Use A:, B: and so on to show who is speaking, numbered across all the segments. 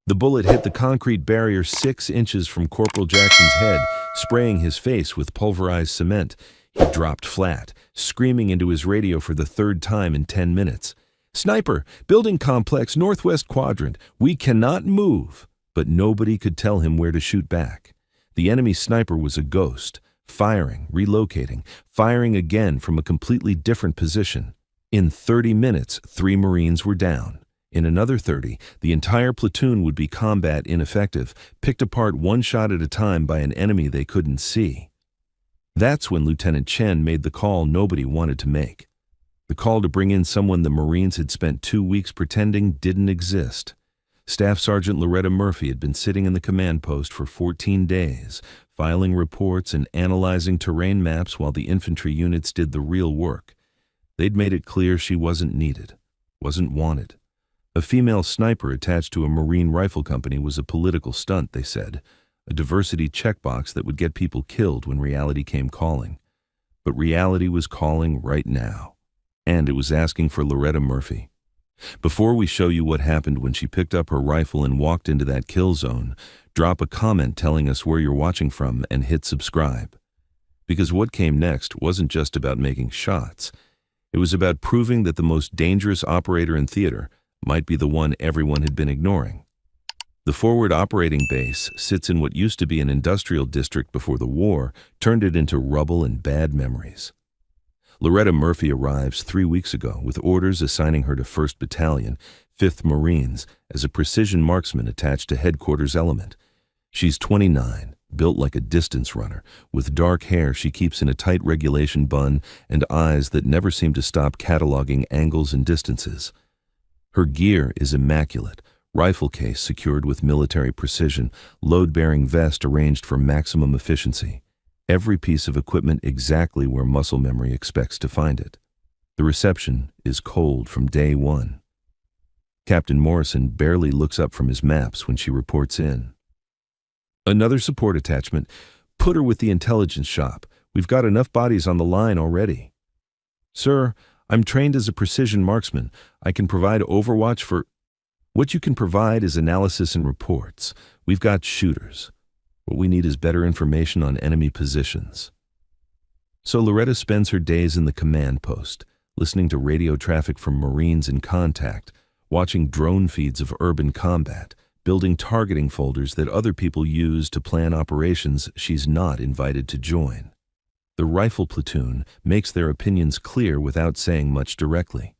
A: The bullet hit the concrete barrier 6 inches from Corporal Jackson's head, spraying his face with pulverized cement. He dropped flat, screaming into his radio for the third time in 10 minutes. "Sniper! Building complex, northwest quadrant. We cannot move!" But nobody could tell him where to shoot back. The enemy sniper was a ghost, firing, relocating, firing again from a completely different position. In 30 minutes, 3 Marines were down. In another 30, the entire platoon would be combat ineffective, picked apart one shot at a time by an enemy they couldn't see. That's when Lieutenant Chen made the call nobody wanted to make. The call to bring in someone the Marines had spent 2 weeks pretending didn't exist. Staff Sergeant Loretta Murphy had been sitting in the command post for 14 days, filing reports and analyzing terrain maps while the infantry units did the real work. They'd made it clear she wasn't needed, wasn't wanted. A female sniper attached to a Marine rifle company was a political stunt, they said, a diversity checkbox that would get people killed when reality came calling. But reality was calling right now, and it was asking for Loretta Murphy. Before we show you what happened when she picked up her rifle and walked into that kill zone, drop a comment telling us where you're watching from and hit subscribe. Because what came next wasn't just about making shots. It was about proving that the most dangerous operator in theater might be the one everyone had been ignoring. The forward operating base sits in what used to be an industrial district before the war, turned it into rubble and bad memories. Loretta Murphy arrives 3 weeks ago with orders assigning her to 1st Battalion, 5th Marines, as a precision marksman attached to headquarters element. She's 29, built like a distance runner, with dark hair she keeps in a tight regulation bun and eyes that never seem to stop cataloging angles and distances. Her gear is immaculate, rifle case secured with military precision, load-bearing vest arranged for maximum efficiency. Every piece of equipment exactly where muscle memory expects to find it. The reception is cold from day one. Captain Morrison barely looks up from his maps when she reports in. "Another support attachment. Put her with the intelligence shop. We've got enough bodies on the line already." "Sir, I'm trained as a precision marksman. I can provide overwatch for—" "What you can provide is analysis and reports. We've got shooters. What we need is better information on enemy positions." So Loretta spends her days in the command post, listening to radio traffic from Marines in contact, watching drone feeds of urban combat, building targeting folders that other people use to plan operations she's not invited to join. The rifle platoon makes their opinions clear without saying much directly.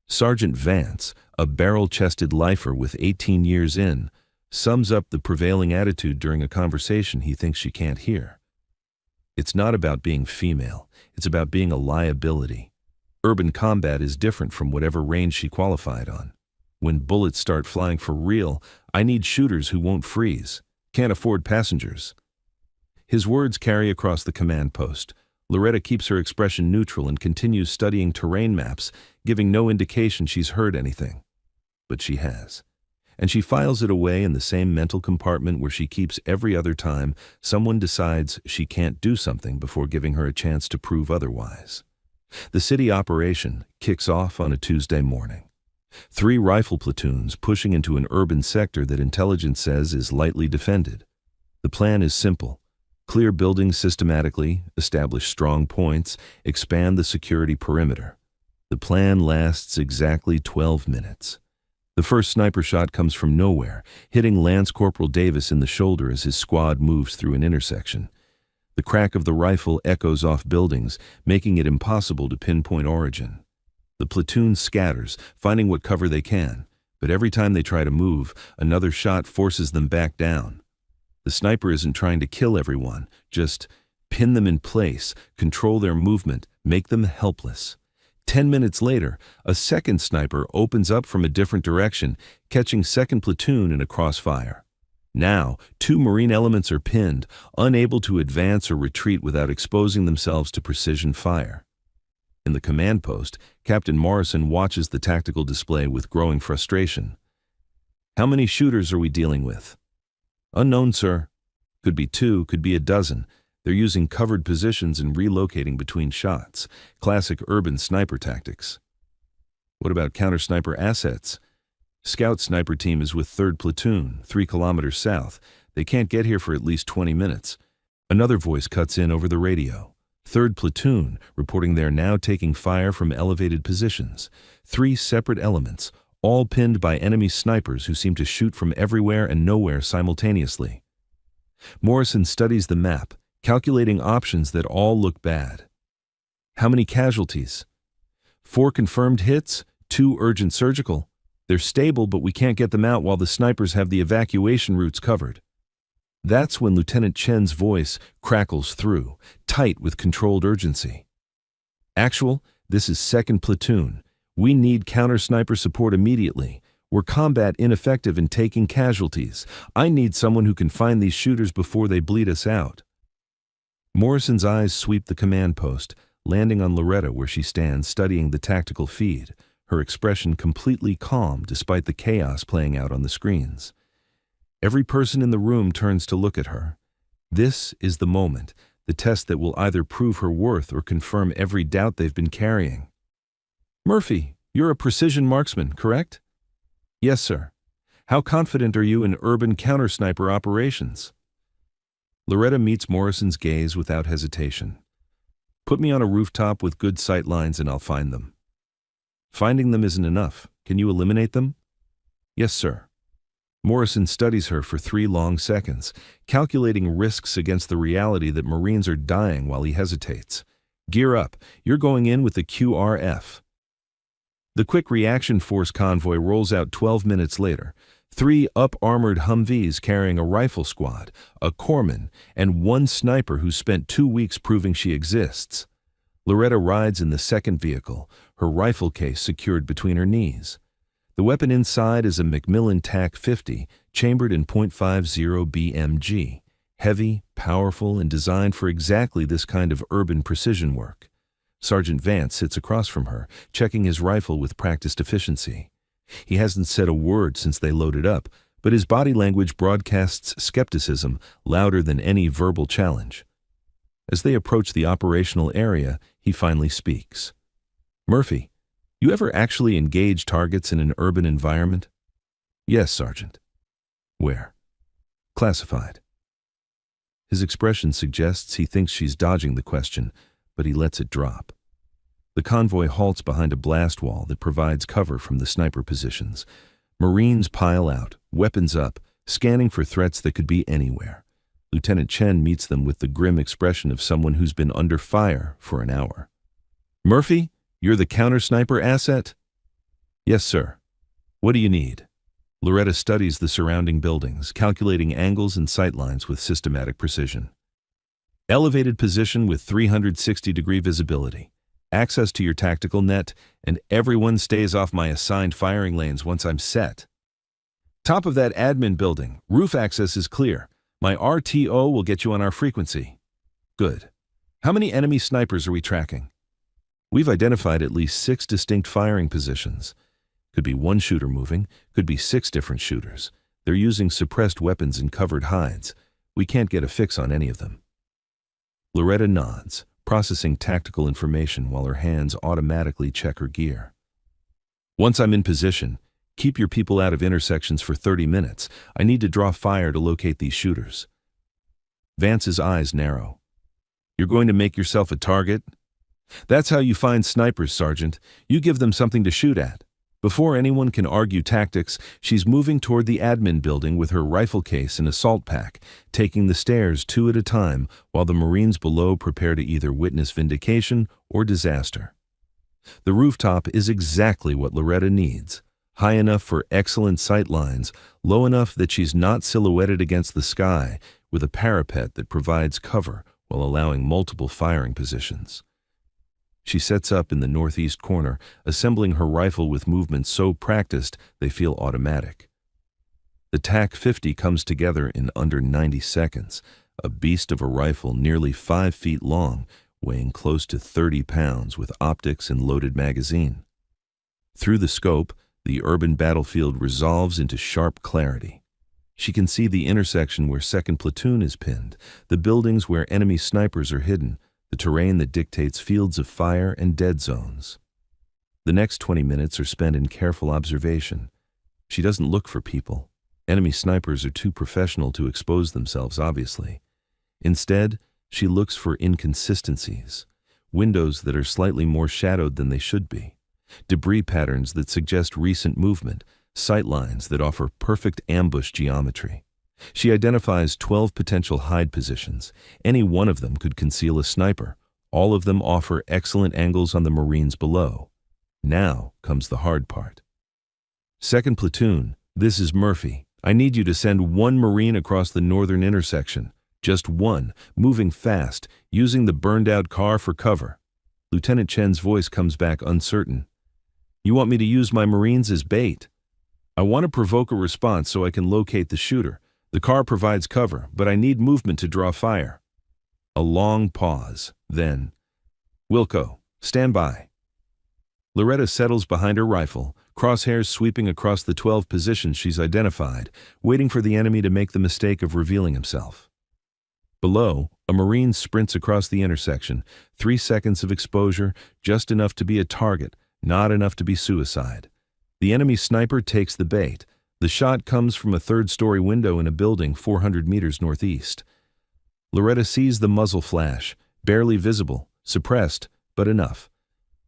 A: Sergeant Vance, a barrel-chested lifer with 18 years in, sums up the prevailing attitude during a conversation he thinks she can't hear. It's not about being female, it's about being a liability. Urban combat is different from whatever range she qualified on. When bullets start flying for real, I need shooters who won't freeze. Can't afford passengers. His words carry across the command post. Loretta keeps her expression neutral and continues studying terrain maps, giving no indication she's heard anything. But she has. And she files it away in the same mental compartment where she keeps every other time someone decides she can't do something before giving her a chance to prove otherwise. The city operation kicks off on a Tuesday morning. 3 rifle platoons pushing into an urban sector that intelligence says is lightly defended. The plan is simple. Clear buildings systematically, establish strong points, expand the security perimeter. The plan lasts exactly 12 minutes. The first sniper shot comes from nowhere, hitting Lance Corporal Davis in the shoulder as his squad moves through an intersection. The crack of the rifle echoes off buildings, making it impossible to pinpoint origin. The platoon scatters, finding what cover they can, but every time they try to move, another shot forces them back down. The sniper isn't trying to kill everyone, just pin them in place, control their movement, make them helpless. 10 minutes later, a second sniper opens up from a different direction, catching second platoon in a crossfire. Now, 2 Marine elements are pinned, unable to advance or retreat without exposing themselves to precision fire. In the command post, Captain Morrison watches the tactical display with growing frustration. "How many shooters are we dealing with?" "Unknown, sir. Could be 2, could be a dozen. They're using covered positions and relocating between shots. Classic urban sniper tactics." "What about counter-sniper assets?" Scout sniper team is with 3rd Platoon, 3 kilometers south. They can't get here for at least 20 minutes. Another voice cuts in over the radio. 3rd Platoon, reporting they're now taking fire from elevated positions. 3 separate elements, all pinned by enemy snipers who seem to shoot from everywhere and nowhere simultaneously. Morrison studies the map, calculating options that all look bad. How many casualties? 4 confirmed hits, 2 urgent surgical. They're stable, but we can't get them out while the snipers have the evacuation routes covered. That's when Lieutenant Chen's voice crackles through, tight with controlled urgency. Actual, this is 2nd Platoon. We need counter-sniper support immediately. We're combat ineffective in taking casualties. I need someone who can find these shooters before they bleed us out. Morrison's eyes sweep the command post, landing on Loretta where she stands studying the tactical feed, her expression completely calm despite the chaos playing out on the screens. Every person in the room turns to look at her. This is the moment, the test that will either prove her worth or confirm every doubt they've been carrying. Murphy, you're a precision marksman, correct? Yes, sir. How confident are you in urban counter-sniper operations? Loretta meets Morrison's gaze without hesitation. Put me on a rooftop with good sight lines and I'll find them. Finding them isn't enough. Can you eliminate them? Yes, sir. Morrison studies her for 3 long seconds, calculating risks against the reality that Marines are dying while he hesitates. Gear up. You're going in with the QRF. The Quick Reaction Force convoy rolls out 12 minutes later. 3 up-armored Humvees carrying a rifle squad, a corpsman, and 1 sniper who spent 2 weeks proving she exists. Loretta rides in the second vehicle, her rifle case secured between her knees. The weapon inside is a Macmillan TAC-50, chambered in .50 BMG, heavy, powerful, and designed for exactly this kind of urban precision work. Sergeant Vance sits across from her, checking his rifle with practiced efficiency. He hasn't said a word since they loaded up, but his body language broadcasts skepticism louder than any verbal challenge. As they approach the operational area, he finally speaks. Murphy, you ever actually engage targets in an urban environment? Yes, Sergeant. Where? Classified. His expression suggests he thinks she's dodging the question, but he lets it drop. The convoy halts behind a blast wall that provides cover from the sniper positions. Marines pile out, weapons up, scanning for threats that could be anywhere. Lieutenant Chen meets them with the grim expression of someone who's been under fire for an hour. Murphy, you're the counter-sniper asset? Yes, sir. What do you need? Loretta studies the surrounding buildings, calculating angles and sightlines with systematic precision. Elevated position with 360-degree visibility. Access to your tactical net, and everyone stays off my assigned firing lanes once I'm set. Top of that admin building, roof access is clear. My RTO will get you on our frequency. Good. How many enemy snipers are we tracking? We've identified at least 6 distinct firing positions. Could be 1 shooter moving, could be 6 different shooters. They're using suppressed weapons and covered hides. We can't get a fix on any of them. Loretta nods, processing tactical information while her hands automatically check her gear. Once I'm in position, keep your people out of intersections for 30 minutes. I need to draw fire to locate these shooters. Vance's eyes narrow. You're going to make yourself a target? That's how you find snipers, Sergeant. You give them something to shoot at. Before anyone can argue tactics, she's moving toward the admin building with her rifle case and assault pack, taking the stairs 2 at a time while the Marines below prepare to either witness vindication or disaster. The rooftop is exactly what Loretta needs. High enough for excellent sight lines, low enough that she's not silhouetted against the sky, with a parapet that provides cover while allowing multiple firing positions. She sets up in the northeast corner, assembling her rifle with movements so practiced they feel automatic. The TAC-50 comes together in under 90 seconds, a beast of a rifle nearly 5 feet long, weighing close to 30 pounds with optics and loaded magazine. Through the scope, the urban battlefield resolves into sharp clarity. She can see the intersection where 2nd Platoon is pinned, the buildings where enemy snipers are hidden, the terrain that dictates fields of fire and dead zones. The next 20 minutes are spent in careful observation. She doesn't look for people. Enemy snipers are too professional to expose themselves, obviously. Instead, she looks for inconsistencies, windows that are slightly more shadowed than they should be, debris patterns that suggest recent movement, sight lines that offer perfect ambush geometry. She identifies 12 potential hide positions. Any one of them could conceal a sniper. All of them offer excellent angles on the Marines below. Now comes the hard part. Second platoon, this is Murphy. I need you to send one Marine across the northern intersection. Just one, moving fast, using the burned-out car for cover. Lieutenant Chen's voice comes back uncertain. You want me to use my Marines as bait? I want to provoke a response so I can locate the shooter. The car provides cover, but I need movement to draw fire. A long pause, then, Wilco, stand by. Loretta settles behind her rifle, crosshairs sweeping across the 12 positions she's identified, waiting for the enemy to make the mistake of revealing himself. Below, a Marine sprints across the intersection, 3 seconds of exposure, just enough to be a target, not enough to be suicide. The enemy sniper takes the bait. The shot comes from a third-story window in a building 400 meters northeast. Loretta sees the muzzle flash, barely visible, suppressed, but enough.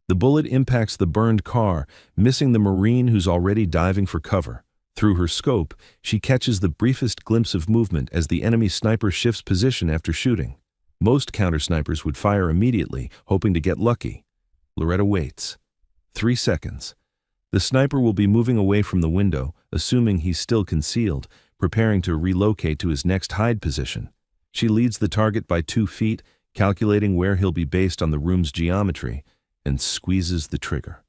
A: The bullet impacts the burned car, missing the Marine who's already diving for cover. Through her scope, she catches the briefest glimpse of movement as the enemy sniper shifts position after shooting. Most counter-snipers would fire immediately, hoping to get lucky. Loretta waits. 3 seconds. The sniper will be moving away from the window, assuming he's still concealed, preparing to relocate to his next hide position. She leads the target by 2 feet, calculating where he'll be based on the room's geometry, and squeezes the trigger.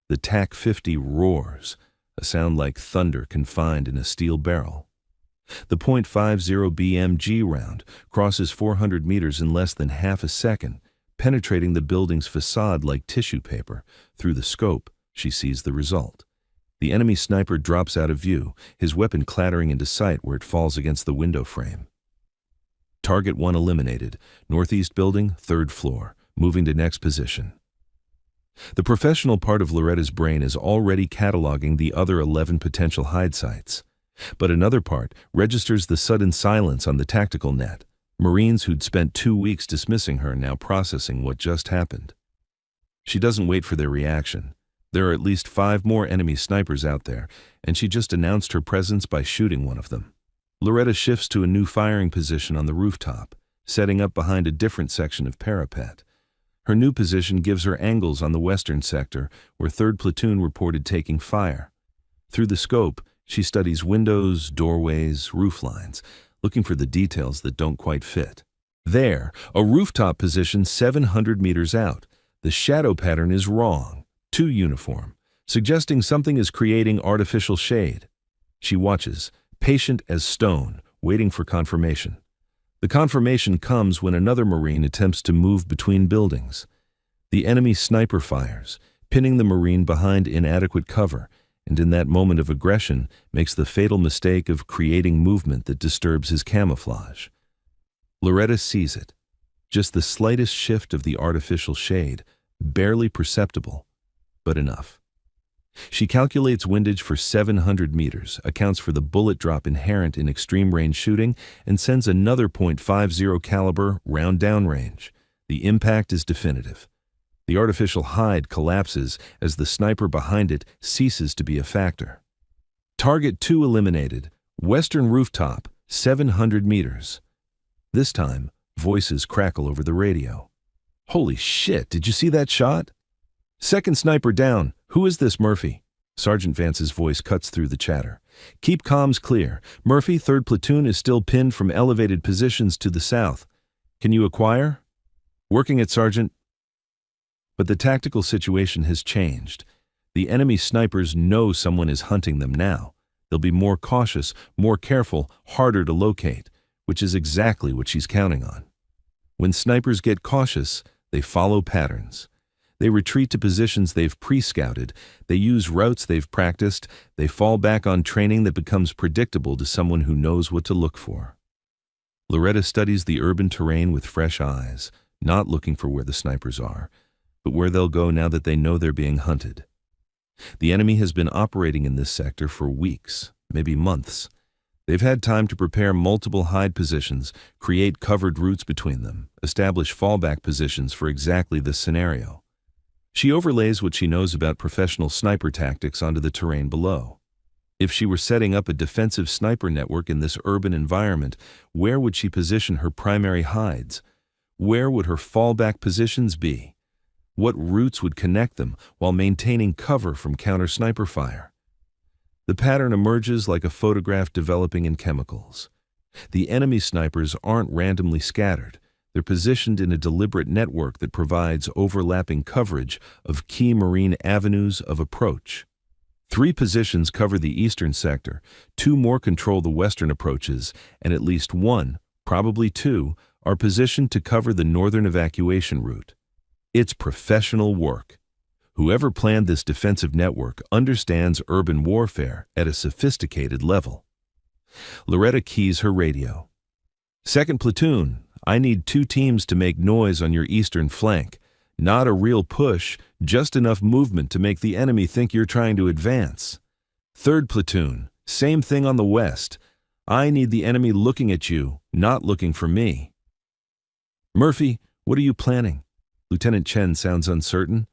A: The TAC-50 roars, a sound like thunder confined in a steel barrel. The .50 BMG round crosses 400 meters in less than half a second, penetrating the building's facade like tissue paper. Through the scope, she sees the result. The enemy sniper drops out of view, his weapon clattering into sight where it falls against the window frame. Target 1 eliminated. Northeast building, 3rd floor. Moving to next position. The professional part of Loretta's brain is already cataloging the other 11 potential hide sites. But another part registers the sudden silence on the tactical net. Marines who'd spent 2 weeks dismissing her now processing what just happened. She doesn't wait for their reaction. There are at least 5 more enemy snipers out there, and she just announced her presence by shooting one of them. Loretta shifts to a new firing position on the rooftop, setting up behind a different section of parapet. Her new position gives her angles on the western sector, where 3rd Platoon reported taking fire. Through the scope, she studies windows, doorways, roof lines, looking for the details that don't quite fit. There, a rooftop position 700 meters out. The shadow pattern is wrong, too uniform, suggesting something is creating artificial shade. She watches, patient as stone, waiting for confirmation. The confirmation comes when another Marine attempts to move between buildings. The enemy sniper fires, pinning the Marine behind inadequate cover, and in that moment of aggression makes the fatal mistake of creating movement that disturbs his camouflage. Loretta sees it. Just the slightest shift of the artificial shade, barely perceptible, but enough. She calculates windage for 700 meters, accounts for the bullet drop inherent in extreme-range shooting, and sends another .50 caliber round downrange. The impact is definitive. The artificial hide collapses as the sniper behind it ceases to be a factor. Target 2 eliminated. Western rooftop, 700 meters. This time, voices crackle over the radio. Holy shit, did you see that shot? Second sniper down. Who is this, Murphy? Sergeant Vance's voice cuts through the chatter. Keep comms clear. Murphy, 3rd Platoon is still pinned from elevated positions to the south. Can you acquire? Working it, Sergeant. But the tactical situation has changed. The enemy snipers know someone is hunting them now. They'll be more cautious, more careful, harder to locate, which is exactly what she's counting on. When snipers get cautious, they follow patterns. They retreat to positions they've pre-scouted, they use routes they've practiced, they fall back on training that becomes predictable to someone who knows what to look for. Loretta studies the urban terrain with fresh eyes, not looking for where the snipers are, but where they'll go now that they know they're being hunted. The enemy has been operating in this sector for weeks, maybe months. They've had time to prepare multiple hide positions, create covered routes between them, establish fallback positions for exactly this scenario. She overlays what she knows about professional sniper tactics onto the terrain below. If she were setting up a defensive sniper network in this urban environment, where would she position her primary hides? Where would her fallback positions be? What routes would connect them while maintaining cover from counter-sniper fire? The pattern emerges like a photograph developing in chemicals. The enemy snipers aren't randomly scattered. They're positioned in a deliberate network that provides overlapping coverage of key Marine avenues of approach. 3 positions cover the eastern sector, 2 more control the western approaches, and at least 1, probably 2, are positioned to cover the northern evacuation route. It's professional work. Whoever planned this defensive network understands urban warfare at a sophisticated level. Loretta keys her radio. "2nd Platoon, I need 2 teams to make noise on your eastern flank. Not a real push, just enough movement to make the enemy think you're trying to advance. 3rd Platoon, same thing on the west. I need the enemy looking at you, not looking for me." "Murphy, what are you planning?" Lieutenant Chen sounds uncertain.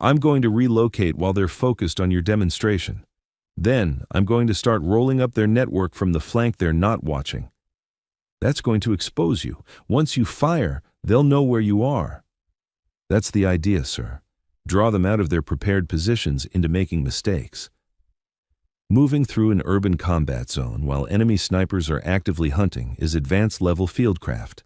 A: "I'm going to relocate while they're focused on your demonstration. Then I'm going to start rolling up their network from the flank they're not watching. That's going to expose you. Once you fire, they'll know where you are." "That's the idea, sir. Draw them out of their prepared positions into making mistakes." Moving through an urban combat zone while enemy snipers are actively hunting is advanced-level fieldcraft.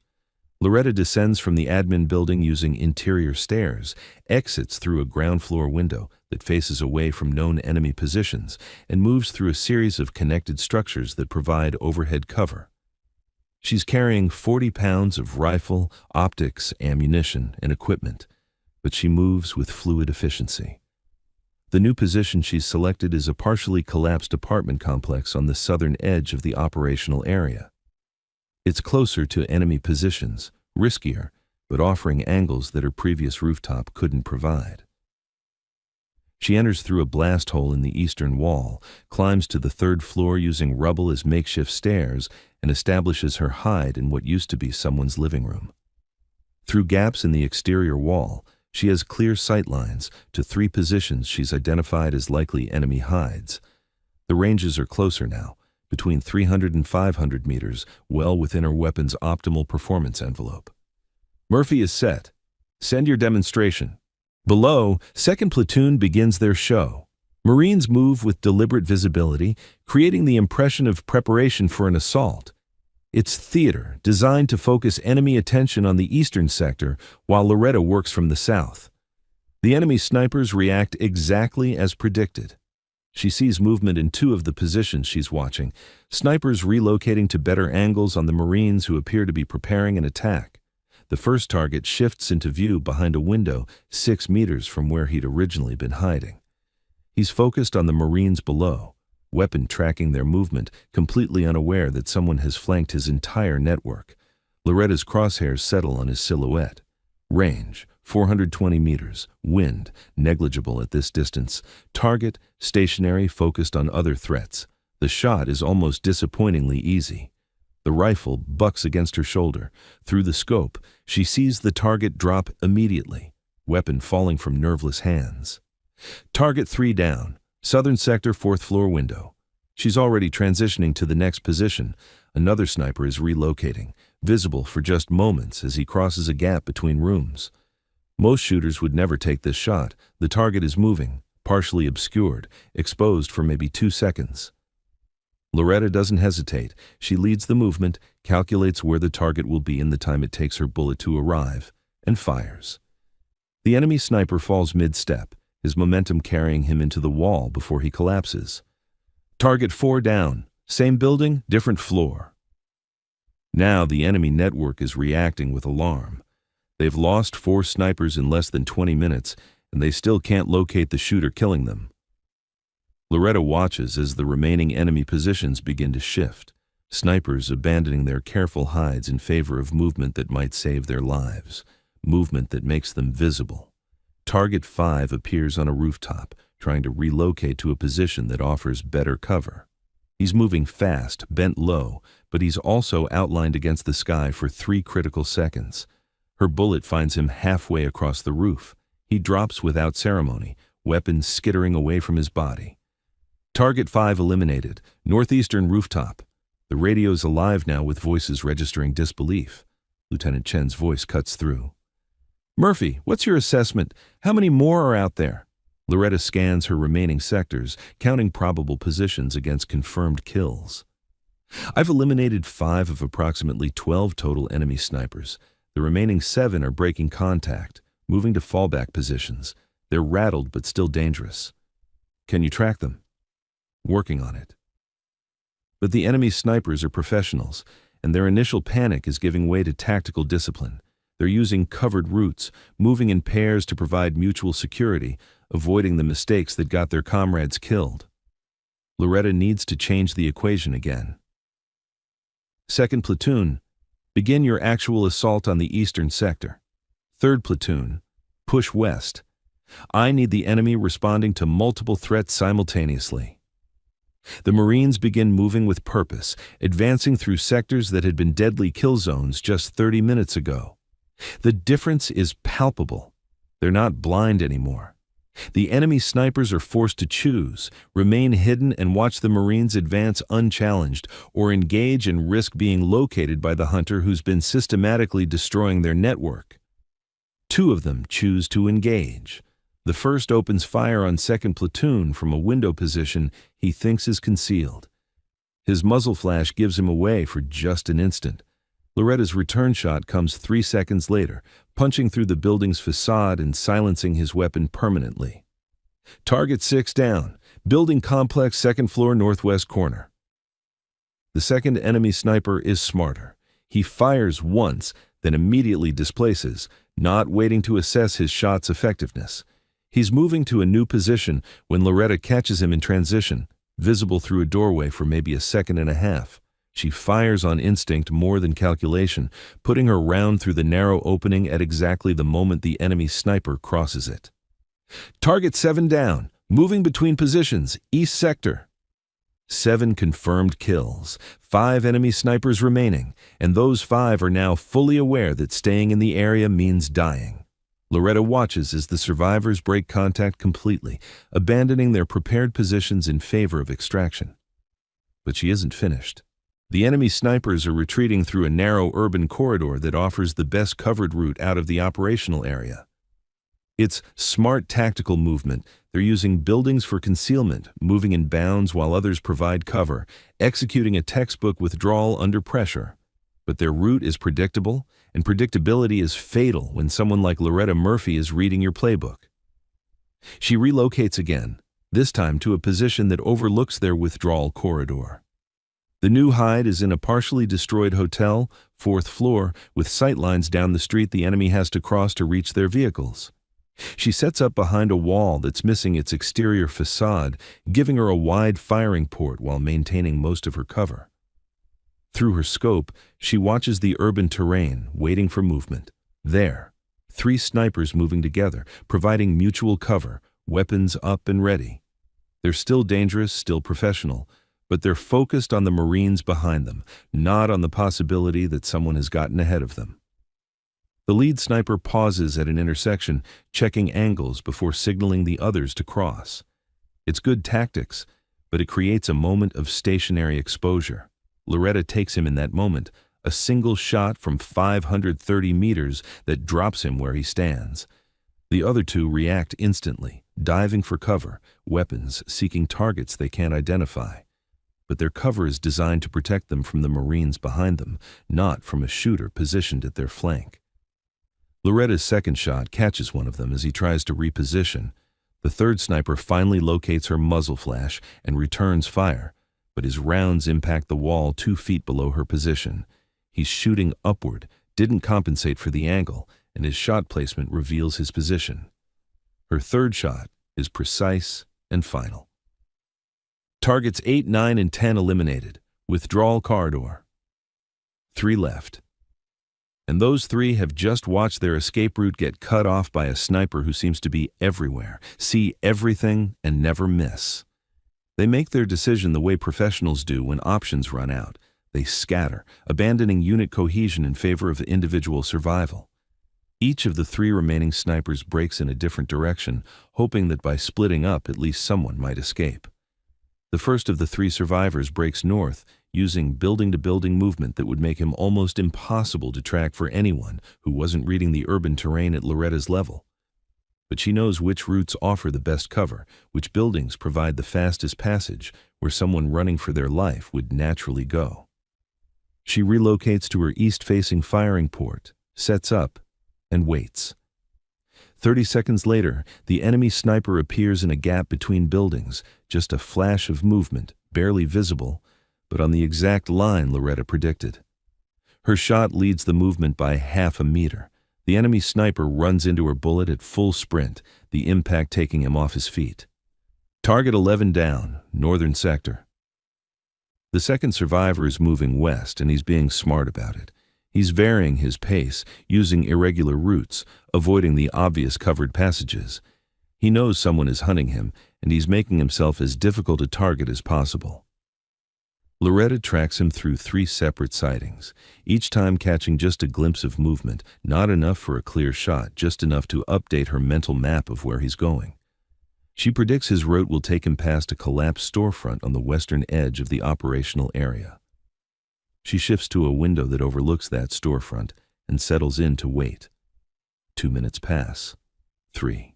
A: Loretta descends from the admin building using interior stairs, exits through a ground-floor window that faces away from known enemy positions, and moves through a series of connected structures that provide overhead cover. She's carrying 40 pounds of rifle, optics, ammunition, and equipment, but she moves with fluid efficiency. The new position she's selected is a partially collapsed apartment complex on the southern edge of the operational area. It's closer to enemy positions, riskier, but offering angles that her previous rooftop couldn't provide. She enters through a blast hole in the eastern wall, climbs to the 3rd floor using rubble as makeshift stairs, and establishes her hide in what used to be someone's living room. Through gaps in the exterior wall, she has clear sight lines to 3 positions she's identified as likely enemy hides. The ranges are closer now, between 300 and 500 meters, well within her weapon's optimal performance envelope. "Murphy is set. Send your demonstration." Below, 2nd Platoon begins their show. Marines move with deliberate visibility, creating the impression of preparation for an assault. It's theater, designed to focus enemy attention on the eastern sector while Loretta works from the south. The enemy snipers react exactly as predicted. She sees movement in 2 of the positions she's watching, snipers relocating to better angles on the Marines who appear to be preparing an attack. The first target shifts into view behind a window 6 meters from where he'd originally been hiding. He's focused on the Marines below, weapon tracking their movement, completely unaware that someone has flanked his entire network. Loretta's crosshairs settle on his silhouette. Range, 420 meters. Wind, negligible at this distance. Target, stationary, focused on other threats. The shot is almost disappointingly easy. The rifle bucks against her shoulder. Through the scope, she sees the target drop immediately, weapon falling from nerveless hands. Target 3 down, southern sector 4th floor window. She's already transitioning to the next position. Another sniper is relocating, visible for just moments as he crosses a gap between rooms. Most shooters would never take this shot. The target is moving, partially obscured, exposed for maybe 2 seconds. Loretta doesn't hesitate. She leads the movement, calculates where the target will be in the time it takes her bullet to arrive, and fires. The enemy sniper falls mid-step, his momentum carrying him into the wall before he collapses. Target 4 down, same building, different floor. Now the enemy network is reacting with alarm. They've lost 4 snipers in less than 20 minutes, and they still can't locate the shooter killing them. Loretta watches as the remaining enemy positions begin to shift, snipers abandoning their careful hides in favor of movement that might save their lives, movement that makes them visible. Target 5 appears on a rooftop, trying to relocate to a position that offers better cover. He's moving fast, bent low, but he's also outlined against the sky for 3 critical seconds. Her bullet finds him halfway across the roof. He drops without ceremony, weapon skittering away from his body. Target 5 eliminated, northeastern rooftop. The radio's alive now with voices registering disbelief. Lieutenant Chen's voice cuts through. "Murphy, what's your assessment? How many more are out there?" Loretta scans her remaining sectors, counting probable positions against confirmed kills. "I've eliminated 5 of approximately 12 total enemy snipers. The remaining 7 are breaking contact, moving to fallback positions. They're rattled but still dangerous." "Can you track them?" "Working on it." But the enemy snipers are professionals, and their initial panic is giving way to tactical discipline. They're using covered routes, moving in pairs to provide mutual security, avoiding the mistakes that got their comrades killed. Loretta needs to change the equation again. "Second platoon, begin your actual assault on the eastern sector. Third platoon, push west. I need the enemy responding to multiple threats simultaneously." The Marines begin moving with purpose, advancing through sectors that had been deadly kill zones just 30 minutes ago. The difference is palpable. They're not blind anymore. The enemy snipers are forced to choose, remain hidden and watch the Marines advance unchallenged, or engage and risk being located by the hunter who's been systematically destroying their network. 2 of them choose to engage. The first opens fire on second platoon from a window position he thinks is concealed. His muzzle flash gives him away for just an instant. Loretta's return shot comes 3 seconds later, punching through the building's facade and silencing his weapon permanently. Target 6 down, building complex 2nd floor northwest corner. The second enemy sniper is smarter. He fires once, then immediately displaces, not waiting to assess his shot's effectiveness. He's moving to a new position when Loretta catches him in transition, visible through a doorway for maybe a second and a half. She fires on instinct more than calculation, putting her round through the narrow opening at exactly the moment the enemy sniper crosses it. Target 7 down, moving between positions, east sector. 7 confirmed kills, 5 enemy snipers remaining, and those 5 are now fully aware that staying in the area means dying. Loretta watches as the survivors break contact completely, abandoning their prepared positions in favor of extraction. But she isn't finished. The enemy snipers are retreating through a narrow urban corridor that offers the best covered route out of the operational area. It's smart tactical movement. They're using buildings for concealment, moving in bounds while others provide cover, executing a textbook withdrawal under pressure. But their route is predictable, and predictability is fatal when someone like Loretta Murphy is reading your playbook. She relocates again, this time to a position that overlooks their withdrawal corridor. The new hide is in a partially destroyed hotel, 4th floor, with sightlines down the street the enemy has to cross to reach their vehicles. She sets up behind a wall that's missing its exterior facade, giving her a wide firing port while maintaining most of her cover. Through her scope, she watches the urban terrain, waiting for movement. There, 3 snipers moving together, providing mutual cover, weapons up and ready. They're still dangerous, still professional, but they're focused on the Marines behind them, not on the possibility that someone has gotten ahead of them. The lead sniper pauses at an intersection, checking angles before signaling the others to cross. It's good tactics, but it creates a moment of stationary exposure. Loretta takes him in that moment, a single shot from 530 meters that drops him where he stands. The other 2 react instantly, diving for cover, weapons seeking targets they can't identify. But their cover is designed to protect them from the Marines behind them, not from a shooter positioned at their flank. Loretta's second shot catches one of them as he tries to reposition. The third sniper finally locates her muzzle flash and returns fire, but his rounds impact the wall 2 feet below her position. He's shooting upward, didn't compensate for the angle, and his shot placement reveals his position. Her third shot is precise and final. Targets 8, 9, and 10 eliminated. Withdrawal corridor. 3 left. And those three have just watched their escape route get cut off by a sniper who seems to be everywhere, see everything, and never miss. They make their decision the way professionals do when options run out. They scatter, abandoning unit cohesion in favor of individual survival. Each of the three remaining snipers breaks in a different direction, hoping that by splitting up, at least someone might escape. The first of the three survivors breaks north, using building-to-building movement that would make him almost impossible to track for anyone who wasn't reading the urban terrain at Loretta's level. But she knows which routes offer the best cover, which buildings provide the fastest passage, where someone running for their life would naturally go. She relocates to her east-facing firing port, sets up, and waits. 30 seconds later, the enemy sniper appears in a gap between buildings, just a flash of movement, barely visible, but on the exact line Loretta predicted. Her shot leads the movement by half a meter. The enemy sniper runs into her bullet at full sprint, the impact taking him off his feet. Target 11 down, northern sector. The second survivor is moving west, and he's being smart about it. He's varying his pace, using irregular routes, avoiding the obvious covered passages. He knows someone is hunting him, and he's making himself as difficult a target as possible. Loretta tracks him through 3 separate sightings, each time catching just a glimpse of movement, not enough for a clear shot, just enough to update her mental map of where he's going. She predicts his route will take him past a collapsed storefront on the western edge of the operational area. She shifts to a window that overlooks that storefront and settles in to wait. 2 minutes pass. 3.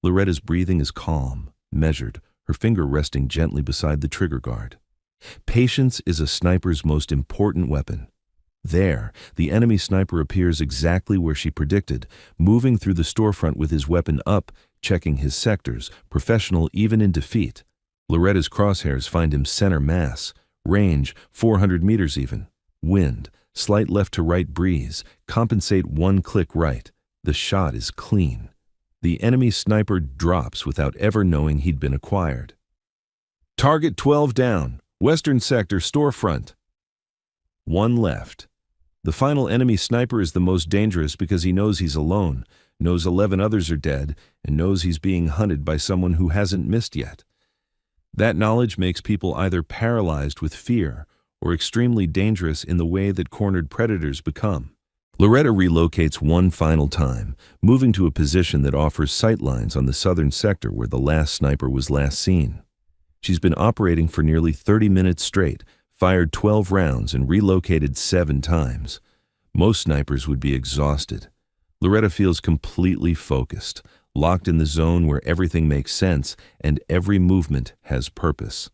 A: Loretta's breathing is calm, measured, her finger resting gently beside the trigger guard. Patience is a sniper's most important weapon. There, the enemy sniper appears exactly where she predicted, moving through the storefront with his weapon up, checking his sectors, professional even in defeat. Loretta's crosshairs find him center mass, range 400 meters even. Wind, slight left to right breeze, compensate 1 click right. The shot is clean. The enemy sniper drops without ever knowing he'd been acquired. Target 12 down. Western sector storefront. 1 left. The final enemy sniper is the most dangerous because he knows he's alone, knows 11 others are dead, and knows he's being hunted by someone who hasn't missed yet. That knowledge makes people either paralyzed with fear or extremely dangerous in the way that cornered predators become. Loretta relocates one final time, moving to a position that offers sightlines on the southern sector where the last sniper was last seen. She's been operating for nearly 30 minutes straight, fired 12 rounds, and relocated 7 times. Most snipers would be exhausted. Loretta feels completely focused, locked in the zone where everything makes sense and every movement has purpose.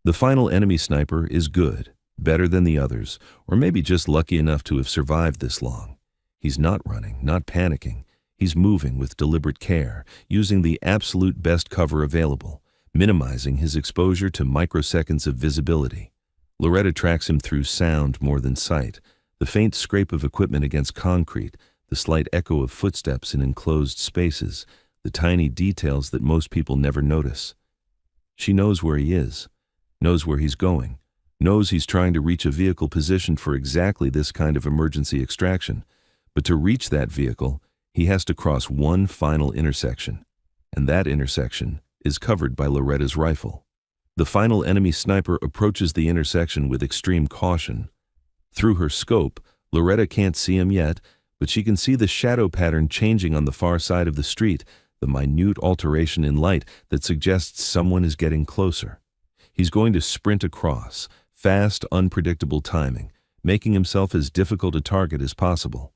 A: The final enemy sniper is good, better than the others, or maybe just lucky enough to have survived this long. He's not running, not panicking. He's moving with deliberate care, using the absolute best cover available, minimizing his exposure to microseconds of visibility. Loretta tracks him through sound more than sight, the faint scrape of equipment against concrete, the slight echo of footsteps in enclosed spaces, the tiny details that most people never notice. She knows where he is, knows where he's going, knows he's trying to reach a vehicle positioned for exactly this kind of emergency extraction. But to reach that vehicle, he has to cross one final intersection, and that intersection is covered by Loretta's rifle. The final enemy sniper approaches the intersection with extreme caution. Through her scope, Loretta can't see him yet, but she can see the shadow pattern changing on the far side of the street, the minute alteration in light that suggests someone is getting closer. He's going to sprint across, fast, unpredictable timing, making himself as difficult a target as possible.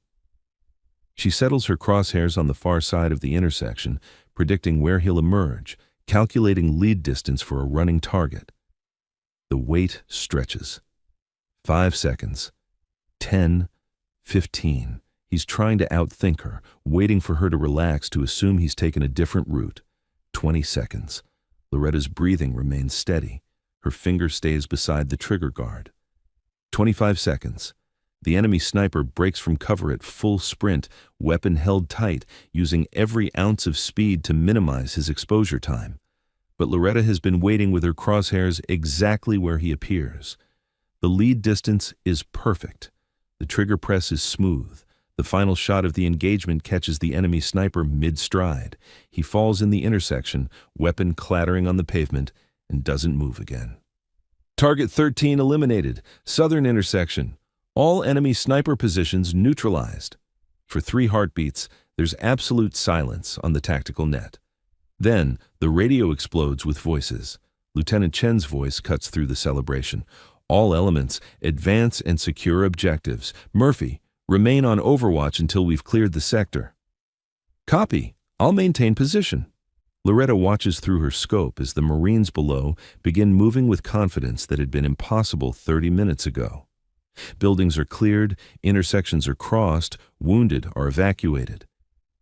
A: She settles her crosshairs on the far side of the intersection, predicting where he'll emerge, calculating lead distance for a running target. The wait stretches. 5 seconds. 10. 15. He's trying to outthink her, waiting for her to relax to assume he's taken a different route. 20 seconds. Loretta's breathing remains steady. Her finger stays beside the trigger guard. 25 seconds. The enemy sniper breaks from cover at full sprint, weapon held tight, using every ounce of speed to minimize his exposure time. But Loretta has been waiting with her crosshairs exactly where he appears. The lead distance is perfect. The trigger press is smooth. The final shot of the engagement catches the enemy sniper mid-stride. He falls in the intersection, weapon clattering on the pavement, and doesn't move again. Target 13 eliminated. Southern intersection. All enemy sniper positions neutralized. For 3 heartbeats, there's absolute silence on the tactical net. Then, the radio explodes with voices. Lieutenant Chen's voice cuts through the celebration. All elements, advance and secure objectives. Murphy, remain on overwatch until we've cleared the sector. Copy. I'll maintain position. Loretta watches through her scope as the Marines below begin moving with confidence that had been impossible 30 minutes ago. Buildings are cleared, intersections are crossed, wounded are evacuated.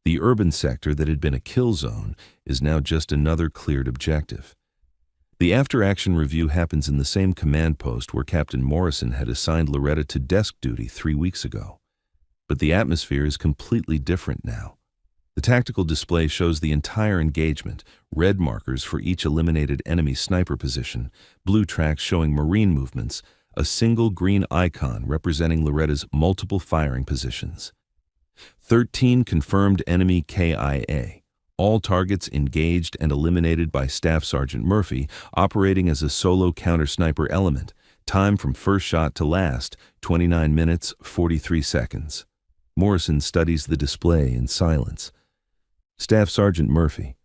A: The urban sector that had been a kill zone is now just another cleared objective. The after-action review happens in the same command post where Captain Morrison had assigned Loretta to desk duty 3 weeks ago. But the atmosphere is completely different now. The tactical display shows the entire engagement, red markers for each eliminated enemy sniper position, blue tracks showing Marine movements, a single green icon representing Loretta's multiple firing positions. 13 confirmed enemy KIA. All targets engaged and eliminated by Staff Sergeant Murphy, operating as a solo counter-sniper element. Time from first shot to last, 29 minutes, 43 seconds. Morrison studies the display in silence. Staff Sergeant Murphy,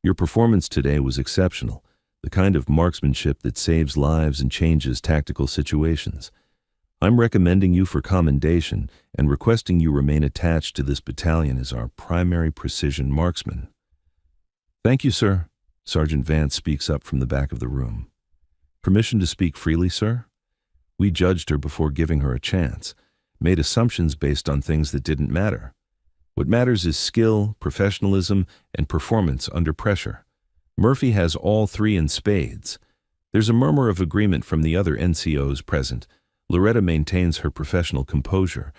A: your performance today was exceptional, the kind of marksmanship that saves lives and changes tactical situations. I'm recommending you for commendation and requesting you remain attached to this battalion as our primary precision marksman. Thank you, sir. Sergeant Vance speaks up from the back of the room. Permission to speak freely, sir? We judged her before giving her a chance, made assumptions based on things that didn't matter. What matters is skill, professionalism, and performance under pressure. Murphy has all 3 in spades. There's a murmur of agreement from the other NCOs present. Loretta maintains her professional composure,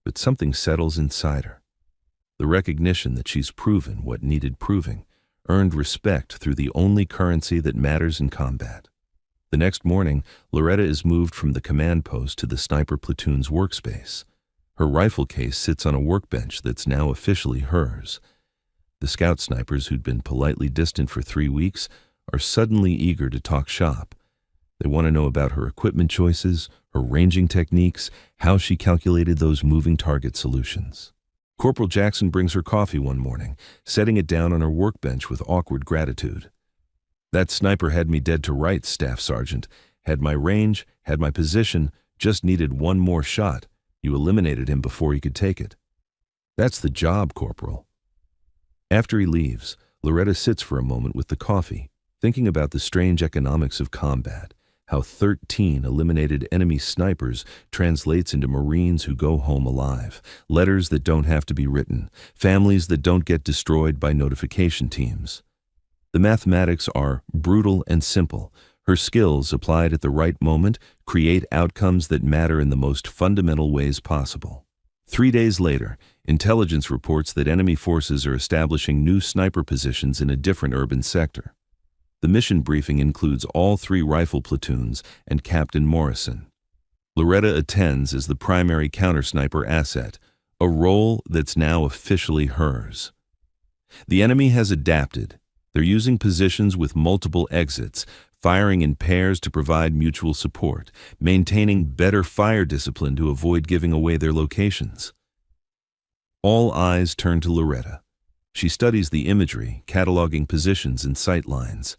A: but something settles inside her. The recognition that she's proven what needed proving, earned respect through the only currency that matters in combat. The next morning, Loretta is moved from the command post to the sniper platoon's workspace. Her rifle case sits on a workbench that's now officially hers. The scout snipers who'd been politely distant for 3 weeks are suddenly eager to talk shop. They want to know about her equipment choices, her ranging techniques, how she calculated those moving target solutions. Corporal Jackson brings her coffee one morning, setting it down on her workbench with awkward gratitude. That sniper had me dead to rights, Staff Sergeant. Had my range, had my position, just needed one more shot. You eliminated him before he could take it. That's the job, Corporal. After he leaves, Loretta sits for a moment with the coffee, thinking about the strange economics of combat, how 13 eliminated enemy snipers translates into Marines who go home alive, letters that don't have to be written, families that don't get destroyed by notification teams. The mathematics are brutal and simple. Her skills, applied at the right moment, create outcomes that matter in the most fundamental ways possible. 3 days later, intelligence reports that enemy forces are establishing new sniper positions in a different urban sector. The mission briefing includes all 3 rifle platoons and Captain Morrison. Loretta attends as the primary counter-sniper asset, a role that's now officially hers. The enemy has adapted. They're using positions with multiple exits, firing in pairs to provide mutual support, maintaining better fire discipline to avoid giving away their locations. All eyes turn to Loretta. She studies the imagery, cataloging positions and sight lines.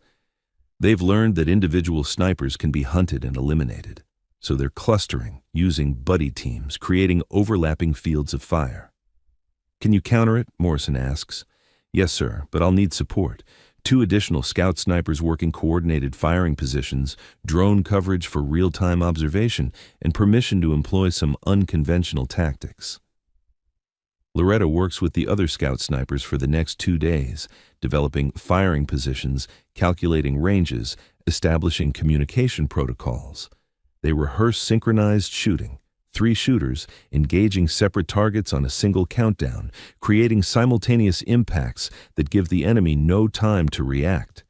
A: They've learned that individual snipers can be hunted and eliminated, so they're clustering, using buddy teams, creating overlapping fields of fire. Can you counter it? Morrison asks. Yes, sir, but I'll need support. 2 additional scout snipers working coordinated firing positions, drone coverage for real-time observation, and permission to employ some unconventional tactics. Loretta works with the other scout snipers for the next 2 days, developing firing positions, calculating ranges, establishing communication protocols. They rehearse synchronized shooting, 3 shooters engaging separate targets on a single countdown, creating simultaneous impacts that give the enemy no time to react.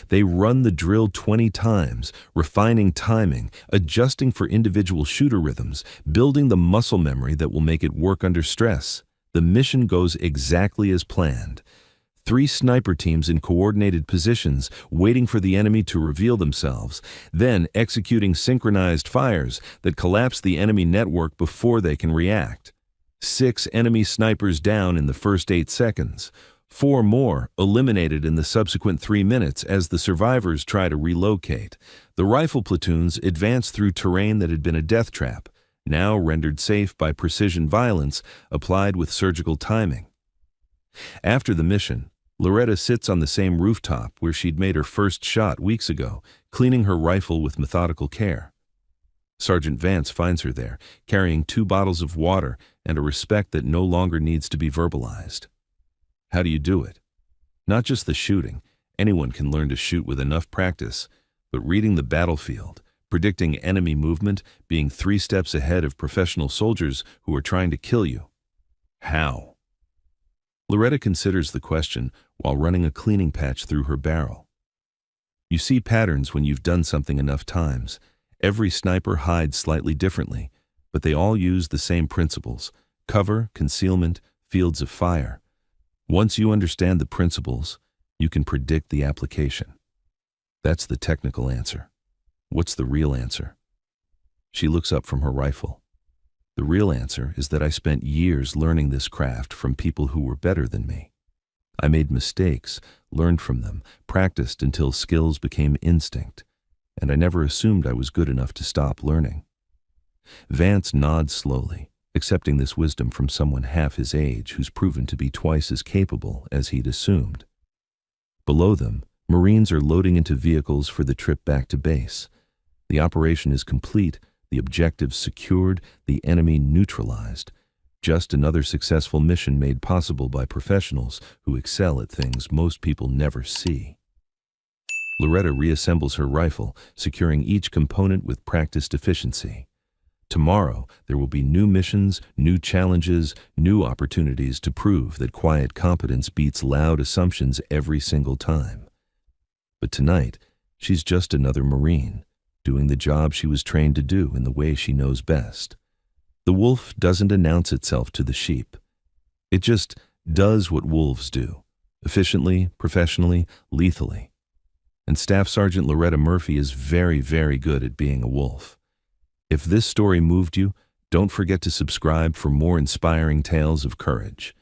A: They run the drill 20 times, refining timing, adjusting for individual shooter rhythms, building the muscle memory that will make it work under stress. The mission goes exactly as planned. 3 sniper teams in coordinated positions, waiting for the enemy to reveal themselves, then executing synchronized fires that collapse the enemy network before they can react. 6 enemy snipers down in the first 8 seconds. 4 more eliminated in the subsequent 3 minutes as the survivors try to relocate. The rifle platoons advance through terrain that had been a death trap, now rendered safe by precision violence applied with surgical timing. After the mission, Loretta sits on the same rooftop where she'd made her first shot weeks ago, cleaning her rifle with methodical care. Sergeant Vance finds her there, carrying 2 bottles of water and a respect that no longer needs to be verbalized. How do you do it? Not just the shooting. Anyone can learn to shoot with enough practice, but reading the battlefield, predicting enemy movement, being 3 steps ahead of professional soldiers who are trying to kill you. How? Loretta considers the question while running a cleaning patch through her barrel. You see patterns when you've done something enough times. Every sniper hides slightly differently, but they all use the same principles: cover, concealment, fields of fire. Once you understand the principles, you can predict the application. That's the technical answer. What's the real answer? She looks up from her rifle. The real answer is that I spent years learning this craft from people who were better than me. I made mistakes, learned from them, practiced until skills became instinct, and I never assumed I was good enough to stop learning. Vance nods slowly, accepting this wisdom from someone half his age who's proven to be twice as capable as he'd assumed. Below them, Marines are loading into vehicles for the trip back to base. The operation is complete, the objectives secured, the enemy neutralized. Just another successful mission made possible by professionals who excel at things most people never see. Loretta reassembles her rifle, securing each component with practiced efficiency. Tomorrow, there will be new missions, new challenges, new opportunities to prove that quiet competence beats loud assumptions every single time. But tonight, she's just another Marine, doing the job she was trained to do in the way she knows best. The wolf doesn't announce itself to the sheep. It just does what wolves do, efficiently, professionally, lethally. And Staff Sergeant Loretta Murphy is very, very good at being a wolf. If this story moved you, don't forget to subscribe for more inspiring tales of courage.